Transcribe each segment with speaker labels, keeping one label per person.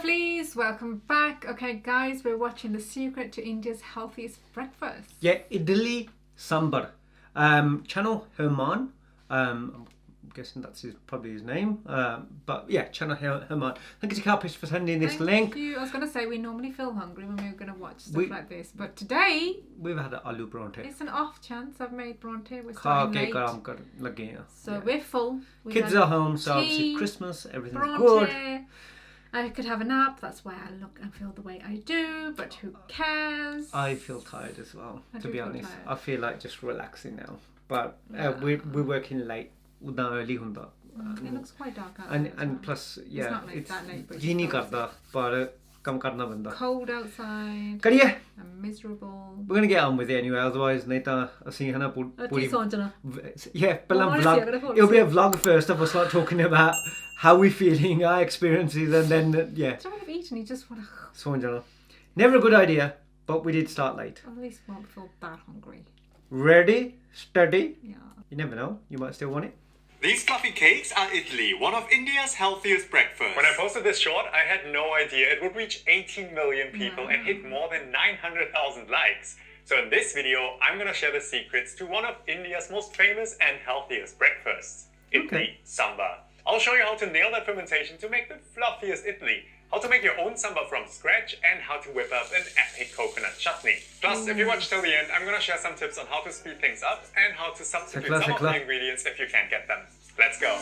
Speaker 1: lovelies, welcome back. Okay guys, we're watching The Secret to India's Healthiest Breakfast.
Speaker 2: Yeah, Idli Sambar. Channel Herman. I'm guessing that's probably his name. But yeah, Channel Herman. Thank you to Kalpish for sending this link.
Speaker 1: You. I was going to say we normally feel hungry when we're going to watch stuff like this, but today
Speaker 2: we've had aloo parathe.
Speaker 1: It's an off chance. I've made parathe. We're starting late. So we're full.
Speaker 2: Kids are home, so obviously Christmas, everything's
Speaker 1: parathe.
Speaker 2: good.
Speaker 1: I could have a nap. That's why I look and feel the way I do. But who cares?
Speaker 2: I feel tired as well. To be honest,
Speaker 1: tired.
Speaker 2: I feel like just relaxing now. But we're working late. Early hunda.
Speaker 1: It looks quite dark out there.
Speaker 2: And plus, yeah,
Speaker 1: it's not like that late. But
Speaker 2: जी नहीं करता पर कम करना बंदा.
Speaker 1: Cold outside.
Speaker 2: करिए.
Speaker 1: I'm miserable.
Speaker 2: We're gonna get on with it anyway. Otherwise, नहीं तो ਅਸੀਂ है ना पूरी. Yeah,
Speaker 1: well,
Speaker 2: vlog. It'll be a vlog first of us start talking about how we're feeling, our experiences, and then yeah.
Speaker 1: I don't want to eat, and you just want to.
Speaker 2: So never a good idea, but we did start late.
Speaker 1: At least we won't feel that hungry.
Speaker 2: Ready, steady.
Speaker 1: Yeah.
Speaker 2: You never know. You might still want it.
Speaker 3: These fluffy cakes are idli, one of India's healthiest breakfasts.
Speaker 4: When I posted this short, I had no idea it would reach 18 million people and hit more than 900,000 likes. So in this video, I'm going to share the secrets to one of India's most famous and healthiest breakfasts, Idli Sambar. I'll show you how to nail that fermentation to make the fluffiest idli, how to make your own sambar from scratch, and how to whip up an epic coconut chutney. Plus, if you watch till the end, I'm going to share some tips on how to speed things up and how to substitute some of the ingredients if you can't get them. Let's go.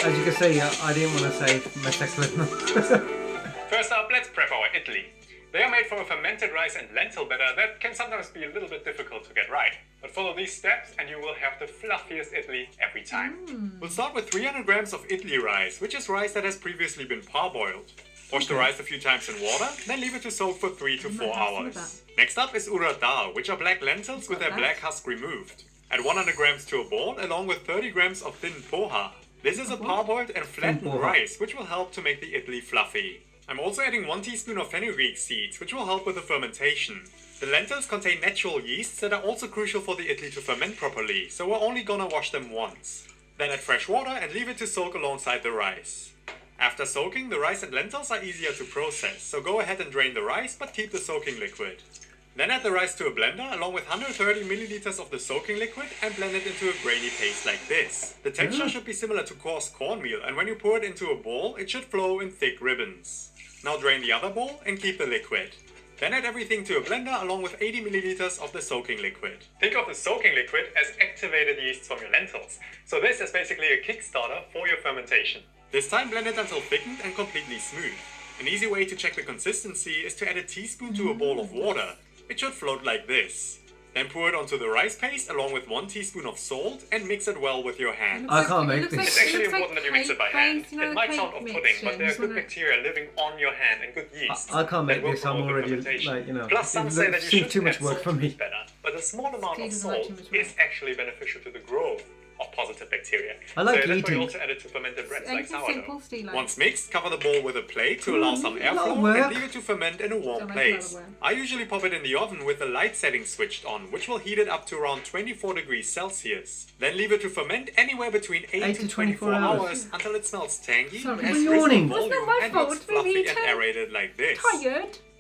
Speaker 2: As you can see, I didn't want to say my
Speaker 4: First up, let's prep our idli. They are made from a fermented rice and lentil batter that can sometimes be a little bit difficult to get right. But follow these steps and you will have the fluffiest idli every time.
Speaker 3: We'll start with 300 grams of idli rice, which is rice that has previously been parboiled. Wash the rice a few times in water, then leave it to soak for 3 to 4 hours. Next up is urad dal, which are black lentils with their black husk removed. Add 100 grams to a bowl along with 30 grams of thin poha. This is a parboiled and flattened rice, which will help to make the idli fluffy. I'm also adding 1 teaspoon of fenugreek seeds, which will help with the fermentation. The lentils contain natural yeasts that are also crucial for the idli to ferment properly, so we're only gonna wash them once. Then add fresh water and leave it to soak alongside the rice. After soaking, the rice and lentils are easier to process, so go ahead and drain the rice, but keep the soaking liquid. Then add the rice to a blender along with 130 milliliters of the soaking liquid and blend it into a grainy paste like this. The texture should be similar to coarse cornmeal, and when you pour it into a bowl, it should flow in thick ribbons. Now drain the other bowl and keep the liquid. Then add everything to a blender along with 80 milliliters of the soaking liquid.
Speaker 4: Think of the soaking liquid as activated yeasts from your lentils. So this is basically a Kickstarter for your fermentation.
Speaker 3: This time blend it until thickened and completely smooth. An easy way to check the consistency is to add a teaspoon to a bowl of water. It should float like this. Then pour it onto the rice paste along with 1 teaspoon of salt and mix it well with your hands.
Speaker 2: I can't make this.
Speaker 4: It's actually important that you mix it by hand. It might sound off-putting, but there are good bacteria living on your hand and good yeast.
Speaker 2: I can't make this. I'm already
Speaker 4: Plus, some say that you should
Speaker 2: too much work for me.
Speaker 4: Better, but a small amount of salt is actually beneficial to the growth of positive bacteria.
Speaker 2: I like
Speaker 4: so that's why
Speaker 2: eating.
Speaker 4: you also add it to fermented breads like sourdough.
Speaker 3: Once mixed, cover the bowl with a plate to allow some airflow and leave it to ferment in a warm place. I usually pop it in the oven with the light setting switched on, which will heat it up to around 24 degrees Celsius. Then leave it to ferment anywhere between 8 to 24 hours until it smells tangy, has risen volume, and looks fluffy and aerated like this.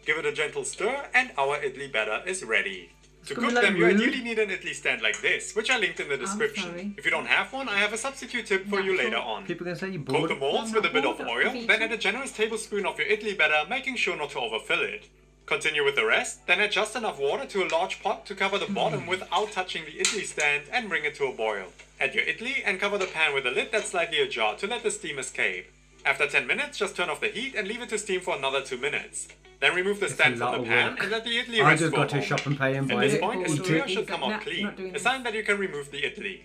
Speaker 3: Give it a gentle stir and our idli batter is ready. To cook them, you ideally need an idli stand like this, which I linked in the description. If you don't have one, I have a substitute tip for you later on.
Speaker 2: People can say you
Speaker 3: Coat the molds with a bit of oil, then add a generous tablespoon of your idli batter, making sure not to overfill it. Continue with the rest, then add just enough water to a large pot to cover the bottom without touching the idli stand and bring it to a boil. Add your idli and cover the pan with a lid that's slightly ajar to let the steam escape. After 10 minutes, just turn off the heat and leave it to steam for another 2 minutes. Then remove the stand from the pan and let the idli rest
Speaker 2: I just
Speaker 3: for
Speaker 2: got
Speaker 3: a
Speaker 2: to shop and pay and
Speaker 3: At
Speaker 2: buy
Speaker 3: this
Speaker 2: it.
Speaker 3: point, a streamer should come out clean, a sign that you can remove the idli.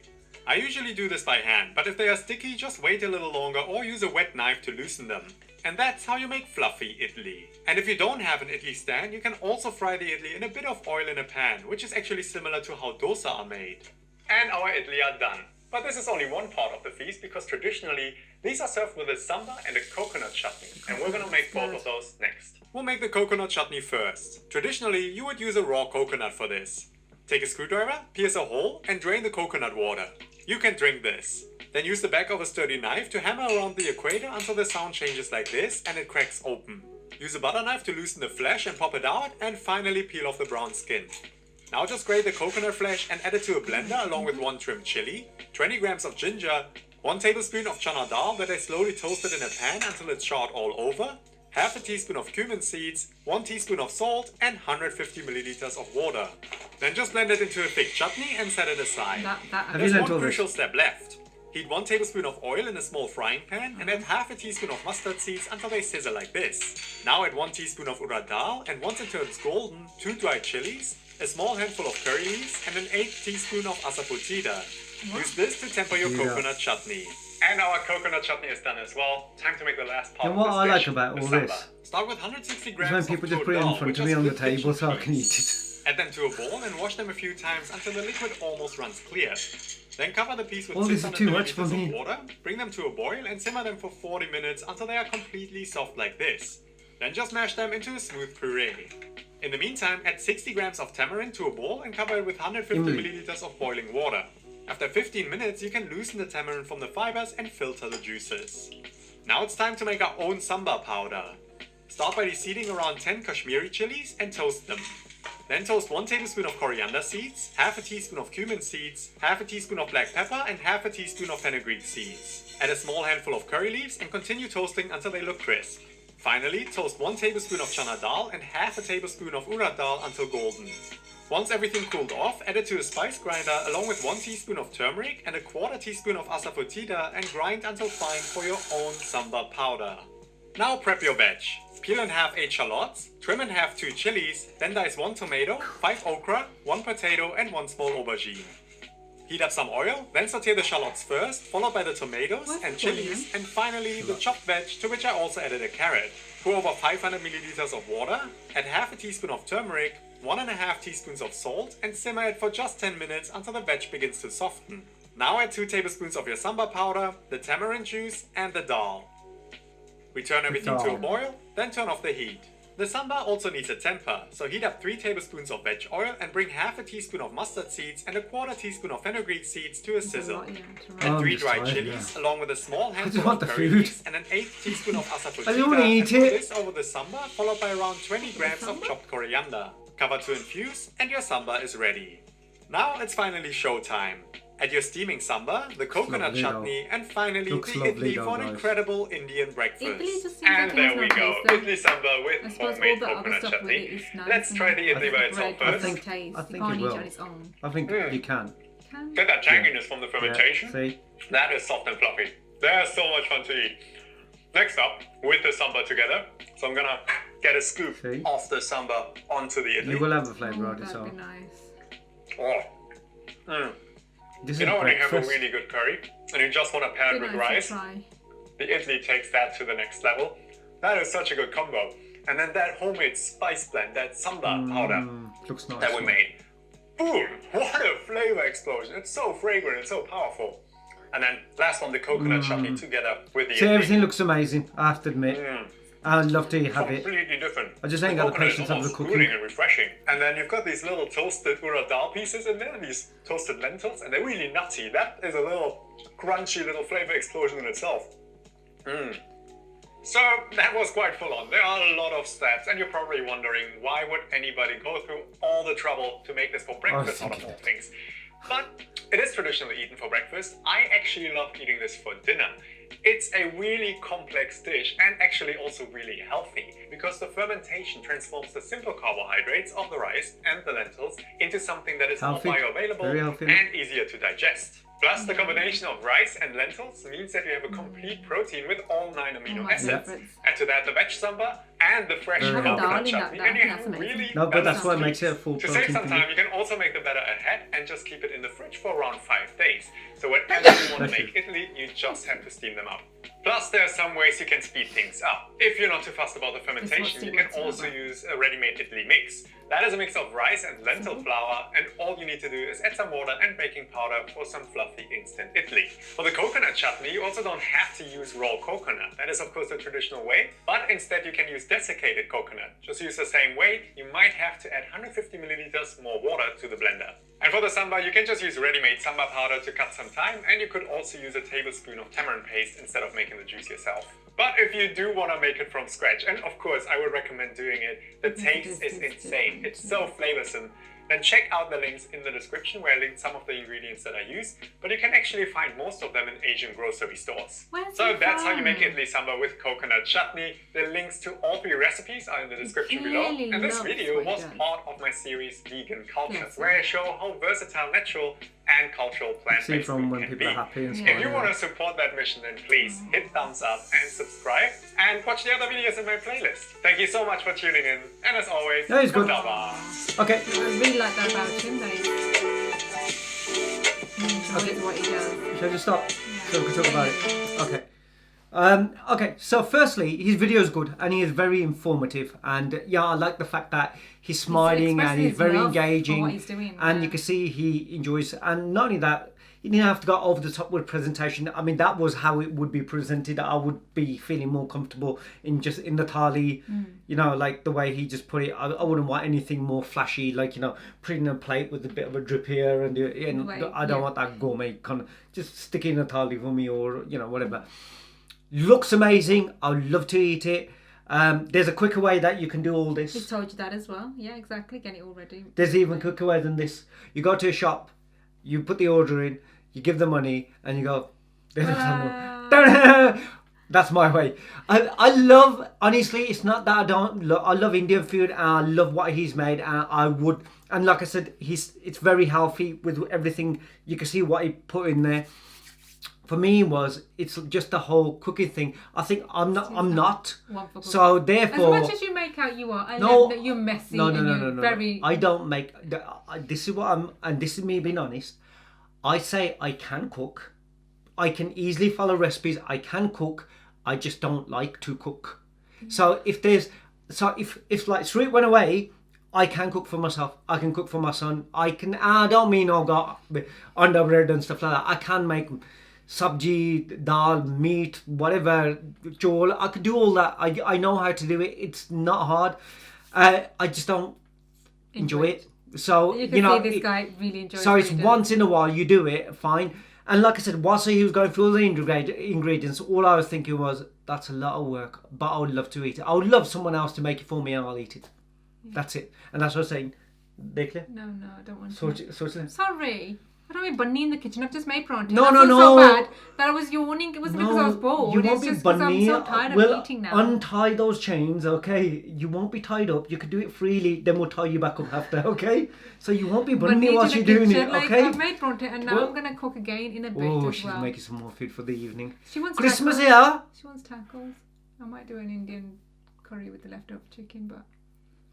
Speaker 3: I usually do this by hand, but if they are sticky, just wait a little longer or use a wet knife to loosen them. And that's how you make fluffy idli. And if you don't have an idli stand, you can also fry the idli in a bit of oil in a pan, which is actually similar to how dosa are made.
Speaker 4: And our idli are done. But this is only one part of the feast because traditionally these are served with a sambar and a coconut chutney, and we're gonna make both of those next.
Speaker 3: We'll make the coconut chutney first. Traditionally, you would use a raw coconut for this. Take a screwdriver, pierce a hole, and drain the coconut water. You can drink this. Then use the back of a sturdy knife to hammer around the equator until the sound changes like this and it cracks open. Use a butter knife to loosen the flesh and pop it out, and finally peel off the brown skin. Now just grate the coconut flesh and add it to a blender along with 1 trimmed chili, 20 grams of ginger, 1 tablespoon of chana dal that I slowly toasted in a pan until it's charred all over, half a teaspoon of cumin seeds, 1 teaspoon of salt, and 150 milliliters of water. Then just blend it into a thick chutney and set it aside. There's one crucial step left. Heat 1 tablespoon of oil in a small frying pan and add half a teaspoon of mustard seeds until they sizzle like this. Now add 1 teaspoon of urad dal, and once it turns golden, 2 dried chilies, a small handful of curry leaves, and an 1/8 teaspoon of asafoetida. Use this to temper your coconut chutney.
Speaker 4: And our coconut chutney is done as well. Time to make the last part
Speaker 2: And what
Speaker 4: of
Speaker 2: I
Speaker 4: this
Speaker 2: like
Speaker 4: dish,
Speaker 2: about
Speaker 4: the
Speaker 2: all
Speaker 4: samba.
Speaker 2: this
Speaker 3: Start with 160
Speaker 2: is
Speaker 3: grams
Speaker 2: when
Speaker 3: of
Speaker 2: people just
Speaker 3: pure
Speaker 2: put it in
Speaker 3: dal,
Speaker 2: front
Speaker 3: which
Speaker 2: of
Speaker 3: are
Speaker 2: me on the
Speaker 3: split into
Speaker 2: table so I can
Speaker 3: cubes.
Speaker 2: eat it.
Speaker 3: Add them to a bowl and wash them a few times until the liquid almost runs clear. Then cover the piece with
Speaker 2: All this is
Speaker 3: 600
Speaker 2: too much for
Speaker 3: milliliters
Speaker 2: me.
Speaker 3: of water, bring them to a boil and simmer them for 40 minutes until they are completely soft like this. Then just mash them into a smooth puree. In the meantime, add 60 grams of tamarind to a bowl and cover it with 150 milliliters of boiling water. After 15 minutes, you can loosen the tamarind from the fibers and filter the juices. Now it's time to make our own samba powder. Start by deseeding around 10 Kashmiri chilies and toast them. Then toast 1 tablespoon of coriander seeds, half a teaspoon of cumin seeds, half a teaspoon of black pepper, and half a teaspoon of fenugreek seeds. Add a small handful of curry leaves and continue toasting until they look crisp. Finally, toast 1 tablespoon of chana dal and half a tablespoon of urad dal until golden. Once everything cooled off, add it to a spice grinder along with 1 teaspoon of turmeric and a 1/4 teaspoon of asafoetida and grind until fine for your own samba powder. Now prep your veg. Peel in half 8 shallots, trim in half 2 chilies, then dice 1 tomato, 5 okra, 1 potato, and 1 small aubergine. Heat up some oil, then saute the shallots first, followed by the tomatoes and chilies, and finally the chopped veg, to which I also added a carrot. Pour over 500 milliliters of water, add half a teaspoon of turmeric, 1½ teaspoons of salt, and simmer it for just 10 minutes until the veg begins to soften. Now add 2 tablespoons of your samba powder, the tamarind juice, and the dal. We turn everything to a boil, then turn off the heat. The samba also needs a temper, so heat up 3 tablespoons of veg oil and bring half a teaspoon of mustard seeds and a 1/4 teaspoon of fenugreek seeds to a sizzle. Add 3 dried chilies along with a small handful of curry leaves and an 1/8 teaspoon of asafoetida.
Speaker 2: I don't want to eat
Speaker 3: and put
Speaker 2: it.
Speaker 3: this over the samba, followed by around 20 grams of chopped coriander. Cover to infuse, and your samba is ready. Now it's finally showtime. Add your steaming samba, the coconut
Speaker 2: lovely,
Speaker 3: chutney, and finally
Speaker 2: Looks
Speaker 3: the
Speaker 2: lovely,
Speaker 3: idli for an
Speaker 2: guys.
Speaker 3: incredible Indian breakfast.
Speaker 1: Idli just seems
Speaker 4: And
Speaker 1: like
Speaker 4: there
Speaker 1: it's
Speaker 4: we
Speaker 1: not
Speaker 4: go,
Speaker 1: tasty.
Speaker 4: idli sambar
Speaker 1: I
Speaker 4: with
Speaker 1: suppose
Speaker 4: homemade
Speaker 1: all the other
Speaker 4: coconut
Speaker 1: stuff with it
Speaker 4: chutney.
Speaker 1: is nice.
Speaker 4: Let's try the idli by
Speaker 1: bread
Speaker 4: itself
Speaker 1: has
Speaker 4: first.
Speaker 1: no taste.
Speaker 2: I
Speaker 1: You
Speaker 2: think
Speaker 1: can't
Speaker 2: it
Speaker 1: eat
Speaker 2: will.
Speaker 1: it on its own.
Speaker 2: I think you can.
Speaker 1: Can?
Speaker 4: Get that tanginess from the fermentation.
Speaker 2: Yeah, see?
Speaker 4: That is soft and fluffy. They're so much fun to eat. Next up, with the samba together, so I'm gonna get a scoop
Speaker 2: See?
Speaker 4: of the samba onto the idli.
Speaker 2: You will have a flavour
Speaker 1: Oh,
Speaker 2: of its
Speaker 1: that'd be
Speaker 2: own.
Speaker 1: nice.
Speaker 4: Oh.
Speaker 2: This
Speaker 4: You
Speaker 2: is
Speaker 4: know when you have a
Speaker 2: breakfast.
Speaker 4: really good curry and you just want to pair it
Speaker 1: Be
Speaker 4: with
Speaker 1: nice
Speaker 4: rice,
Speaker 1: to try.
Speaker 4: the idli takes that to the next level. That is such a good combo. And then that homemade spice blend, that samba powder
Speaker 2: Looks nice.
Speaker 4: that we made. Boom! What a flavor explosion. It's so fragrant and so powerful. And then last one, the coconut chutney together with the
Speaker 2: See,
Speaker 4: idli.
Speaker 2: everything looks amazing, I have to admit. I'd love to have it.
Speaker 4: Completely different.
Speaker 2: I just ain't
Speaker 4: The
Speaker 2: got the
Speaker 4: coconut
Speaker 2: patience
Speaker 4: is
Speaker 2: of the
Speaker 4: almost
Speaker 2: cooking.
Speaker 4: cooling and refreshing. And then you've got these little toasted urad dal pieces in there, these toasted lentils, and they're really nutty. That is a little crunchy little flavor explosion in itself. So that was quite full on. There are a lot of steps, and you're probably wondering why would anybody go through all the trouble to make this for breakfast out of all things. But it is traditionally eaten for breakfast. I actually love eating this for dinner. It's a really complex dish and actually also really healthy because the fermentation transforms the simple carbohydrates of the rice and the lentils into something that is
Speaker 2: Healthy.
Speaker 4: more bioavailable
Speaker 2: Very healthy.
Speaker 4: and easier to digest. Plus, the combination of rice and lentils means that you have a complete protein with all 9 amino
Speaker 1: my
Speaker 4: acids.
Speaker 1: favourites.
Speaker 4: Add to that the veg samba and the fresh
Speaker 2: Very
Speaker 4: coconut
Speaker 1: healthy.
Speaker 4: chutney,
Speaker 1: Darling,
Speaker 4: and you
Speaker 1: that's
Speaker 4: have
Speaker 1: amazing.
Speaker 4: really
Speaker 2: No, but that's
Speaker 4: balanced
Speaker 2: what makes it a
Speaker 4: foods.
Speaker 2: full
Speaker 4: To
Speaker 2: protein
Speaker 4: save some
Speaker 2: thing.
Speaker 4: time, you can also make the batter ahead and just keep it in the fridge for around 5 days. So whenever you want to make idli, you just have to steam them up. Plus, there are some ways you can speed things up. If you're not too fussed about the fermentation, you can
Speaker 1: secrets
Speaker 4: also
Speaker 1: about.
Speaker 4: use a ready-made idli mix. That is a mix of rice and lentil flour, and all you need to do is add some water and baking powder for some fluffy instant idli. For the coconut chutney, you also don't have to use raw coconut. That is of course the traditional way, but instead you can use desiccated coconut. Just use the same weight. You might have to add 150 milliliters more water to the blender. And for the sambar, you can just use ready-made sambar powder to cut some time, and you could also use a tablespoon of tamarind paste instead of making the juice yourself. But if you do want to make it from scratch, and of course I would recommend doing it, the taste is insane. It's so flavorsome. Then check out the links in the description where I linked some of the ingredients that I use, but you can actually find most of them in Asian grocery stores. So that's how you make idli sambar with coconut chutney. The links to all 3 recipes are in the description below. And this video was part of my series Vegan Cultures, where I show how versatile natural and cultural plant-based food can be. If you want to support that mission, then please hit thumbs up and subscribe, and watch the other videos in my playlist. Thank you so much for tuning in, and as always,
Speaker 2: that is good. Okay.
Speaker 1: I really like that about him, that he enjoys what he does.
Speaker 2: Shall I just stop? So we can talk about it. Okay. Okay, so firstly, his video is good and he is very informative, and yeah, I like the fact that he's smiling and he's very engaging,
Speaker 1: what he's doing,
Speaker 2: and you can see he enjoys. And not only that, you didn't have to go over the top with presentation. I mean, that was how it would be presented. I would be feeling more comfortable in just in the thali, you know, like the way he just put it. I wouldn't want anything more flashy, like, you know, putting a plate with a bit of a drip here, and I don't want that gourmet kind of, just stick it in a thali for me, or you know, whatever. Looks amazing. I'd love to eat it. There's a quicker way that you can do all this.
Speaker 1: He told you that as well. Yeah, exactly. Get it all ready.
Speaker 2: There's even a quicker way than this. You go to a shop, you put the order in, you give the money, and you go. That's my way. I love, honestly, it's not that I don't love, I love Indian food, and I love what he's made, and I would, and like I said, it's very healthy with everything. You can see what he put in there. For me, it's just the whole cooking thing. I think I'm not. So therefore,
Speaker 1: as much as you make out you are, I love that you're messy. No. Very.
Speaker 2: I don't make. This is what I'm, and this is me being honest. I say I can cook. I can easily follow recipes. I can cook. I just don't like to cook. So if like Sweet went away, I can cook for myself. I can cook for my son. I don't mean I've got underbread and stuff like that. I can make sabji, dal, meat, whatever, chol. I could do all that. I know how to do it. It's not hard. I just don't enjoy it. So
Speaker 1: you can see this guy really enjoys it.
Speaker 2: So it's once in a while you do it, fine. And like I said, whilst he was going through all the ingredients, all I was thinking was, that's a lot of work, but I would love to eat it. I would love someone else to make it for me, and I'll eat it. Yeah. That's it. And that's what I was saying.
Speaker 1: No, I don't want to. Sorry. I don't mean bunny in the kitchen. I've just made pronto.
Speaker 2: No.
Speaker 1: So bad that I was yawning. It wasn't because I was bored.
Speaker 2: You won't be bunny.
Speaker 1: I'm so tired of eating now.
Speaker 2: Untie those chains, okay? You won't be tied up. You can do it freely. Then we'll tie you back up after, okay? So you won't be bunny whilst you're doing it, okay?
Speaker 1: I've made pronto, and now I'm gonna cook again in a bit as well.
Speaker 2: She's making some more food for the evening.
Speaker 1: She wants
Speaker 2: Christmas
Speaker 1: tacos.
Speaker 2: Here.
Speaker 1: She wants tacos. I might do an Indian curry with the leftover chicken, but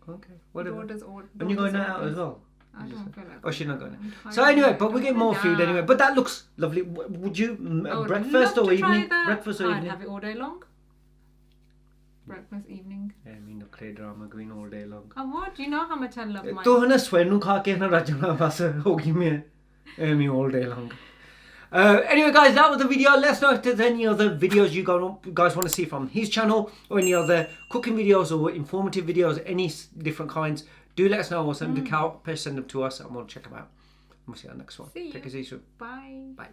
Speaker 2: okay, whatever.
Speaker 1: And
Speaker 2: you're going out as well.
Speaker 1: I don't feel like.
Speaker 2: Oh, she's not going. So anyway, but we get more food anyway. But that looks lovely. Would you breakfast or evening? Breakfast or evening?
Speaker 1: I'd have it all day long. Breakfast, evening.
Speaker 2: Yeah, I mean, no clay drama going all day long.
Speaker 1: Oh, what? Do you know how much I love my...
Speaker 2: तो है ना स्वयं नु खा के ना राजना बस होगी मैं all day long. Anyway, guys, that was the video. Let us know if there's any other videos you guys want to see from his channel, or any other cooking videos or informative videos, any different kinds. Do let us know. We'll send them to Cal, send them to us, and we'll check them out. And we'll see you on the next one.
Speaker 1: See you.
Speaker 2: Take it easy.
Speaker 1: Bye.
Speaker 2: Bye.